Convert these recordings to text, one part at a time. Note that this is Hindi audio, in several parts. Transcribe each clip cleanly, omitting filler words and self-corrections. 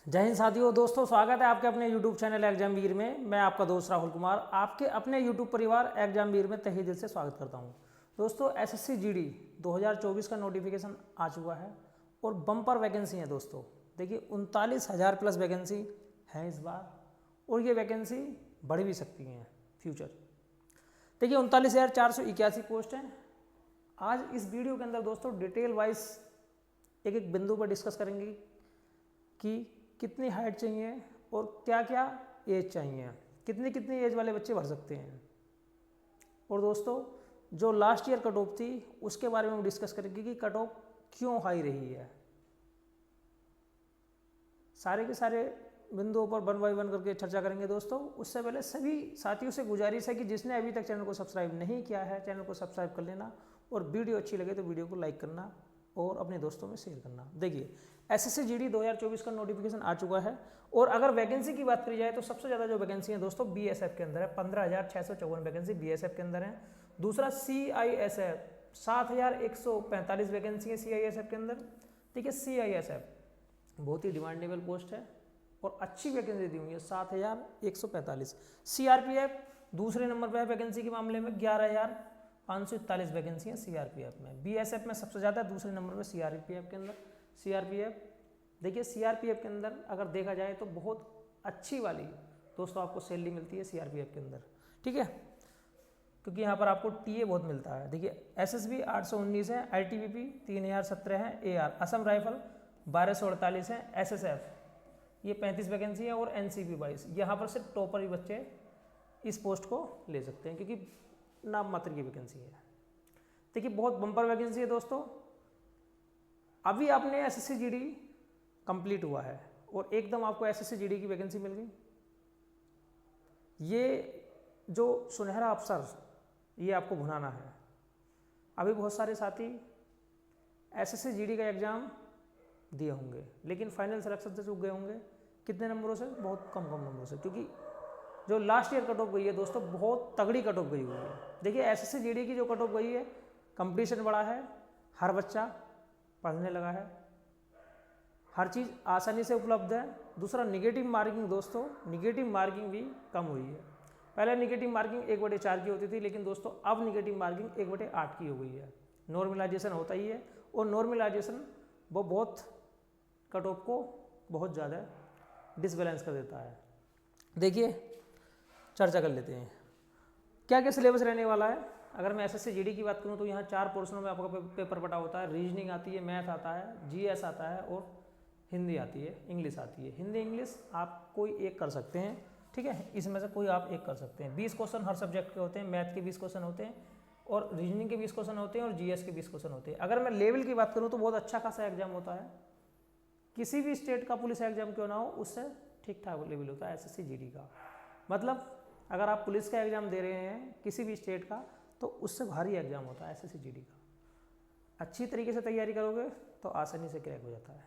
जय हिंद साथियों। दोस्तों, स्वागत है आपके अपने YouTube चैनल एग्जाम वीर में। मैं आपका दोस्त राहुल कुमार आपके अपने YouTube परिवार एग्जाम वीर में तहे दिल से स्वागत करता हूं। दोस्तों, SSC GD 2024 का नोटिफिकेशन आ चुका है और बम्पर वैकेंसी है। दोस्तों देखिए, 39,000 प्लस वैकेंसी है इस बार, और ये वैकेंसी बढ़ भी सकती हैं फ्यूचर। देखिए, 39,481 पोस्ट हैं। आज इस वीडियो के अंदर दोस्तों डिटेल वाइज एक एक बिंदु पर डिस्कस करेंगे कि कितनी हाइट चाहिए और क्या क्या एज चाहिए, कितनी कितनी एज वाले बच्चे भर सकते हैं। और दोस्तों, जो लास्ट ईयर कट ऑफ थी उसके बारे में हम डिस्कस करेंगे कि कट ऑफ क्यों हाई रही है। सारे के सारे बिंदुओं पर वन बाई वन करके चर्चा करेंगे। दोस्तों, उससे पहले सभी साथियों से गुजारिश है कि जिसने अभी तक चैनल को सब्सक्राइब नहीं किया है, चैनल को सब्सक्राइब कर लेना, और वीडियो अच्छी लगे तो वीडियो को लाइक करना और अपने दोस्तों में शेयर करना। देखिए, SSC GD 2024 का नोटिफिकेशन आ चुका है, और अगर वैकेंसी की बात करी जाए तो सबसे ज़्यादा जो वैकेंसी है दोस्तों BSF के अंदर है। 15,654 वैकेंसी BSF के अंदर है। दूसरा CISF 7,145 वैकेंसी है CISF के अंदर। ठीक है, CISF बहुत ही डिमांडेबल पोस्ट है और अच्छी वैकेंसी दी हुई है 7,145। CRPF दूसरे नंबर पर है वैकेंसी के मामले में, 11,541 वैकेंसी है CRPF में। BSF में सबसे ज़्यादा, दूसरे नंबर पर CRPF के अंदर। CRPF देखिए, CRPF के अंदर अगर देखा जाए तो बहुत अच्छी वाली दोस्तों आपको सैलरी मिलती है CRPF के अंदर। ठीक है, क्योंकि यहाँ पर आपको TA बहुत मिलता है। देखिए, SSB 819 है, ITBP 3,017 है, AR असम राइफल 1,248 है, SSF ये 35 वैकेंसी है, और NCP 22। यहाँ पर सिर्फ टॉपर ही बच्चे इस पोस्ट को ले सकते हैं क्योंकि नाम मात्र की वैकेंसी है। देखिए, बहुत बम्पर वैकेंसी है दोस्तों। अभी आपने SSC GD कंप्लीट हुआ है और एकदम आपको SSC GD की वैकेंसी मिल गई। ये जो सुनहरा अवसर ये आपको भुनाना है। अभी बहुत सारे साथी SSC GD का एग्ज़ाम दिए होंगे लेकिन फाइनल सिलेक्शन से चूक गए होंगे। कितने नंबरों से? बहुत कम नंबरों से, क्योंकि जो लास्ट ईयर कट ऑफ गई है दोस्तों बहुत तगड़ी कट ऑफ गई हुई है। देखिए, SSC GD की जो कट ऑफ गई है, कंपटीशन बड़ा है, हर बच्चा पढ़ने लगा है, हर चीज़ आसानी से उपलब्ध है। दूसरा, निगेटिव मार्किंग दोस्तों, निगेटिव मार्किंग भी कम हुई है। पहले निगेटिव मार्किंग 1/4 की होती थी, लेकिन दोस्तों अब निगेटिव मार्किंग 1/8 की हो गई है। नॉर्मलाइजेशन होता ही है, और नॉर्मलाइजेशन वो बहुत कट ऑफ को बहुत ज़्यादा डिसबैलेंस कर देता है। देखिए, चर्चा कर लेते हैं क्या क्या सिलेबस रहने वाला है। अगर मैं SSC GD की बात करूं तो यहाँ 4 पोर्शनों में आपका पेपर बटा होता है। रीजनिंग आती है, मैथ आता है, GS आता है, और हिंदी आती है, इंग्लिश आती है। हिंदी इंग्लिश आप कोई एक कर सकते हैं, ठीक है, इसमें से कोई आप एक कर सकते हैं। 20 क्वेश्चन हर सब्जेक्ट के होते हैं। मैथ के 20 क्वेश्चन होते हैं, और रीजनिंग के 20 क्वेश्चन होते हैं, और GS के 20 क्वेश्चन होते हैं। अगर मैं लेवल की बात करूँ तो बहुत अच्छा खासा एग्जाम होता है। किसी भी स्टेट का पुलिस एग्जाम क्यों ना हो, उससे ठीक ठाक लेवल होता है SSC GD का। मतलब अगर आप पुलिस का एग्ज़ाम दे रहे हैं किसी भी स्टेट का, तो उससे भारी एग्ज़ाम होता है SSC GD का। अच्छी तरीके से तैयारी करोगे तो आसानी से क्रैक हो जाता है,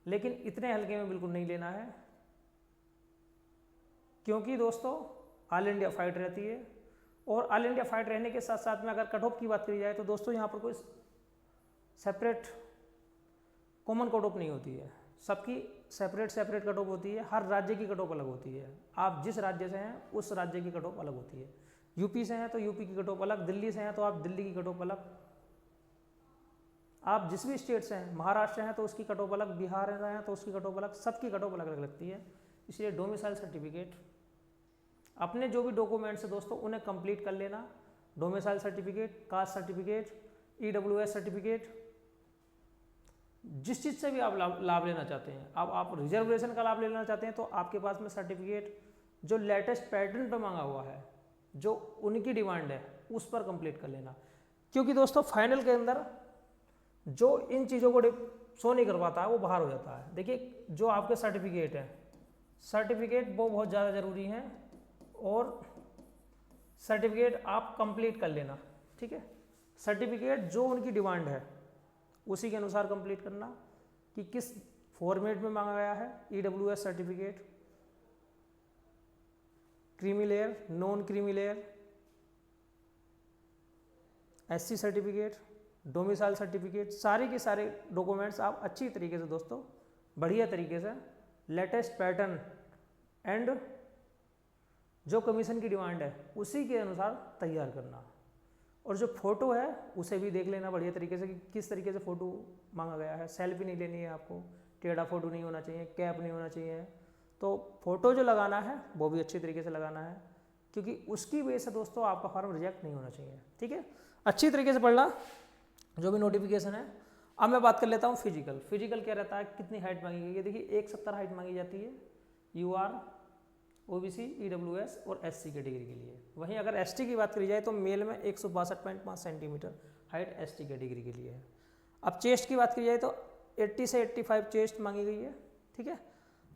लेकिन इतने हल्के में बिल्कुल नहीं लेना है, क्योंकि दोस्तों ऑल इंडिया फाइट रहती है। और ऑल इंडिया फाइट रहने के साथ साथ में अगर कट ऑफ की बात करी जाए तो दोस्तों यहाँ पर कोई सेपरेट कॉमन कट ऑफ नहीं होती है। सबकी सेपरेट कट ऑफ होती है। हर राज्य की कट ऑफ अलग होती है। आप जिस राज्य से हैं उस राज्य की कट ऑफ अलग होती है। यूपी से हैं तो यूपी की कट ऑफ अलग, दिल्ली से हैं तो आप दिल्ली की कट ऑफ अलग, आप जिस भी स्टेट से हैं, महाराष्ट्र हैं तो उसकी कट ऑफ अलग, बिहार हैं तो उसकी कट ऑफ अलग, सबकी कट ऑफ अलग अलग लगती है। इसलिए डोमिसाइल सर्टिफिकेट, अपने जो भी डॉक्यूमेंट्स हैं दोस्तों उन्हें कंप्लीट कर लेना। Domicile certificate, caste certificate, EWS certificate, जिस चीज़ से भी आप लाभ लेना चाहते हैं। अब आप रिजर्वेशन का लाभ लेना चाहते हैं तो आपके पास में सर्टिफिकेट जो लेटेस्ट पैटर्न पर मांगा हुआ है, जो उनकी डिमांड है, उस पर कंप्लीट कर लेना। क्योंकि दोस्तों फाइनल के अंदर जो इन चीज़ों को शो नहीं कर पाता है वो बाहर हो जाता है। देखिए, जो आपके सर्टिफिकेट है, सर्टिफिकेट वो बहुत ज़्यादा ज़रूरी है, और सर्टिफिकेट आप कंप्लीट कर लेना। ठीक है, सर्टिफिकेट जो उनकी डिमांड है उसी के अनुसार कंप्लीट करना कि किस फॉर्मेट में मांगा गया है। EWS certificate, creamy layer, non creamy layer, SC certificate, domicile certificate, सारे के सारे डॉक्यूमेंट्स आप अच्छी तरीके से दोस्तों बढ़िया तरीके से लेटेस्ट पैटर्न एंड जो कमीशन की डिमांड है उसी के अनुसार तैयार करना। और जो फ़ोटो है उसे भी देख लेना बढ़िया तरीके से कि किस तरीके से फ़ोटो मांगा गया है। सेल्फी नहीं लेनी है आपको, टेढ़ा फ़ोटो नहीं होना चाहिए, कैप नहीं होना चाहिए। तो फ़ोटो जो लगाना है वो भी अच्छी तरीके से लगाना है, क्योंकि उसकी वजह से दोस्तों आपका फॉर्म रिजेक्ट नहीं होना चाहिए। ठीक है, अच्छी तरीके से पढ़ना जो भी नोटिफिकेशन है। अब मैं बात कर लेता हूँ फिजिकल। फिजिकल क्या रहता है, कितनी हाइट मांगी गई है। देखिए 170 हाइट मांगी जाती है UR OBC EWS और SC कैटेगरी के लिए। वहीं अगर ST की बात करी जाए तो मेल में 162.5 सेंटीमीटर हाइट ST कैटेगरी के लिए है। अब चेस्ट की बात करी जाए तो 80 से 85 चेस्ट मांगी गई है। ठीक है,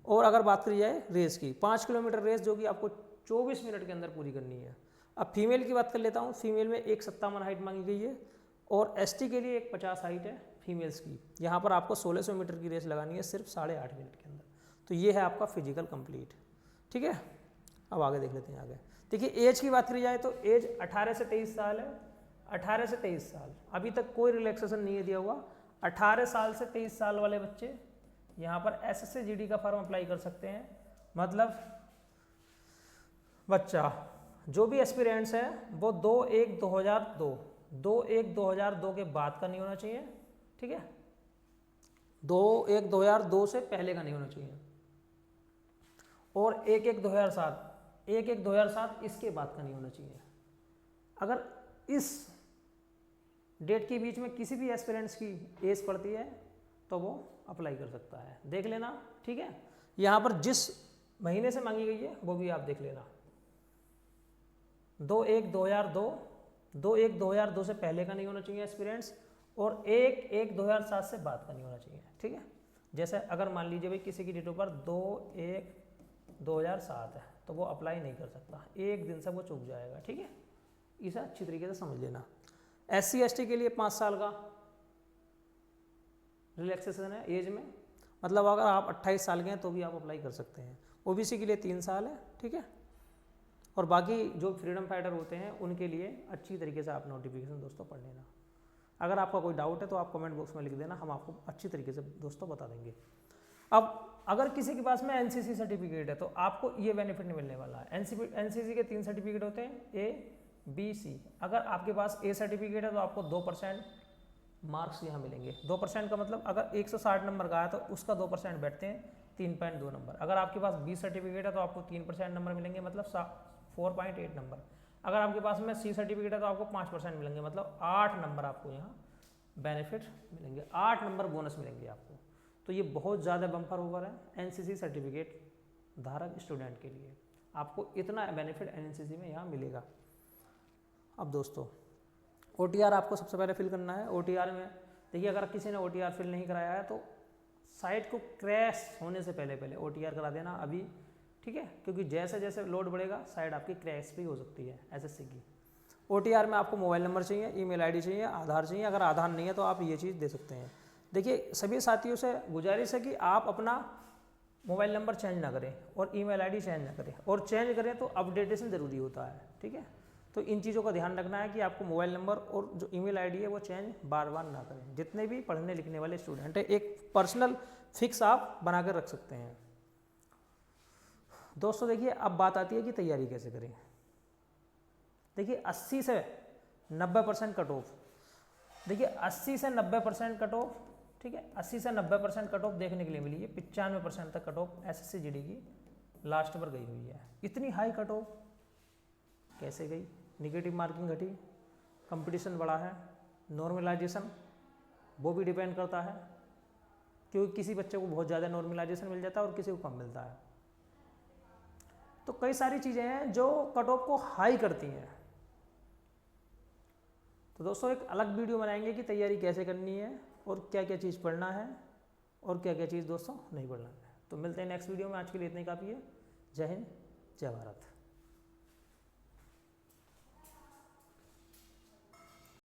और अगर बात करी जाए रेस की, 5 किलोमीटर रेस जो कि आपको 24 मिनट के अंदर पूरी करनी है। अब फीमेल की बात कर लेता हूँ। फीमेल में 157 हाइट मांगी गई है और ST के लिए 150 हाइट है फीमेल्स की। यहाँ पर आपको 1600 मीटर की रेस लगानी है सिर्फ 8.5 मिनट के अंदर। तो ये है आपका फिजिकल कंप्लीट। ठीक है, अब आगे देख लेते हैं। आगे देखिए एज की बात करी जाए तो एज 18 से 23 साल है। 18 से 23 साल, अभी तक कोई रिलैक्सेशन नहीं है दिया हुआ। 18 साल से 23 साल वाले बच्चे यहाँ पर SSC GD का फॉर्म अप्लाई कर सकते हैं। मतलब बच्चा जो भी एस्पिरेंट्स है वो 2/1/2002 के बाद का नहीं होना चाहिए। ठीक है, 2/1/2002 से पहले का नहीं होना चाहिए। और 1/1/2007 इसके बाद का नहीं होना चाहिए। अगर इस डेट के बीच में किसी भी एस्पिरेंट्स की एज पड़ती है तो वो अप्लाई कर सकता है। देख लेना। ठीक है, यहाँ पर जिस महीने से मांगी गई है वो भी आप देख लेना। 2/1/2002, 2/1/2002 से पहले का नहीं होना चाहिए एस्पिरेंट्स, और 1/1/2007 से बाद का नहीं होना चाहिए। ठीक है, जैसे अगर मान लीजिए भाई किसी की डेट ऑफ बर्थ 2/1/2007 है तो वो अप्लाई नहीं कर सकता, एक दिन से वो चूक जाएगा। ठीक है, इसे अच्छी तरीके से समझ लेना। SC ST के लिए 5 साल का रिलैक्सेशन है एज में, मतलब अगर आप 28 साल के हैं तो भी आप अप्लाई कर सकते हैं। OBC के लिए 3 साल है। ठीक है, और बाकी जो फ्रीडम फाइटर होते हैं उनके लिए अच्छी तरीके से आप नोटिफिकेशन दोस्तों पढ़ लेना। अगर आपका कोई डाउट है तो आप कमेंट बॉक्स में लिख देना, हम आपको अच्छी तरीके से दोस्तों बता देंगे। अब अगर किसी के पास में NCC सर्टिफिकेट है तो आपको ये बेनिफिट नहीं मिलने वाला है। NCC के 3 सर्टिफिकेट होते हैं, A B C। अगर आपके पास A सर्टिफिकेट है तो आपको 2% मार्क्स यहाँ मिलेंगे। 2% का मतलब अगर 160 नंबर का है तो उसका 2% बैठते हैं 3.2 नंबर। अगर आपके पास B सर्टिफिकेट है तो आपको 3% नंबर मिलेंगे, मतलब 4.8 नंबर। अगर आपके पास में C सर्टिफिकेट है तो आपको 5% मिलेंगे, मतलब 8 नंबर आपको यहाँ बेनिफिट मिलेंगे, 8 नंबर बोनस मिलेंगे आपको। तो ये बहुत ज़्यादा बम्पर ओवर है NCC सर्टिफिकेट धारक स्टूडेंट के लिए। आपको इतना बेनिफिट NCC में यहाँ मिलेगा। अब दोस्तों OTR आपको सबसे पहले फिल करना है। OTR में देखिए अगर किसी ने OTR फिल नहीं कराया है तो साइट को क्रैश होने से पहले OTR करा देना अभी। ठीक है, क्योंकि जैसे जैसे लोड बढ़ेगा साइट आपकी क्रैश भी हो सकती है SSC की। OTR में आपको मोबाइल नंबर चाहिए, ईमेल आईडी चाहिए, आधार चाहिए। अगर आधार नहीं है तो आप ये चीज़ दे सकते हैं। देखिए सभी साथियों से गुजारिश है कि आप अपना मोबाइल नंबर चेंज ना करें और ईमेल आईडी चेंज ना करें, और चेंज करें तो अपडेटेशन ज़रूरी होता है। ठीक है, तो इन चीज़ों का ध्यान रखना है कि आपको मोबाइल नंबर और जो ईमेल आईडी है वो चेंज बार बार ना करें। जितने भी पढ़ने लिखने वाले स्टूडेंट हैं एक पर्सनल फिक्स आप बना कर रख सकते हैं। दोस्तों देखिए अब बात आती है कि तैयारी कैसे करें। देखिए 80 से 90% कट ऑफ, देखिए 80 से 90% कट ऑफ। ठीक है, 80 से 90% कट ऑफ देखने के लिए मिली है। 95% तक कट ऑफ SSC GD की लास्ट पर गई हुई है। इतनी हाई कट ऑफ कैसे गई? निगेटिव मार्किंग घटी, कंपटीशन बढ़ा है, नॉर्मलाइजेशन वो भी डिपेंड करता है, क्योंकि किसी बच्चे को बहुत ज़्यादा नॉर्मलाइजेशन मिल जाता है और किसी को कम मिलता है। तो कई सारी चीज़ें हैं जो कट ऑफ को हाई करती हैं। तो दोस्तों एक अलग वीडियो बनाएंगे कि तैयारी कैसे करनी है और क्या क्या चीज़ पढ़ना है और क्या क्या चीज़ दोस्तों नहीं पढ़ना है। तो मिलते हैं नेक्स्ट वीडियो में। आज के लिए इतना ही काफ़ी है। जय हिंद, जय भारत।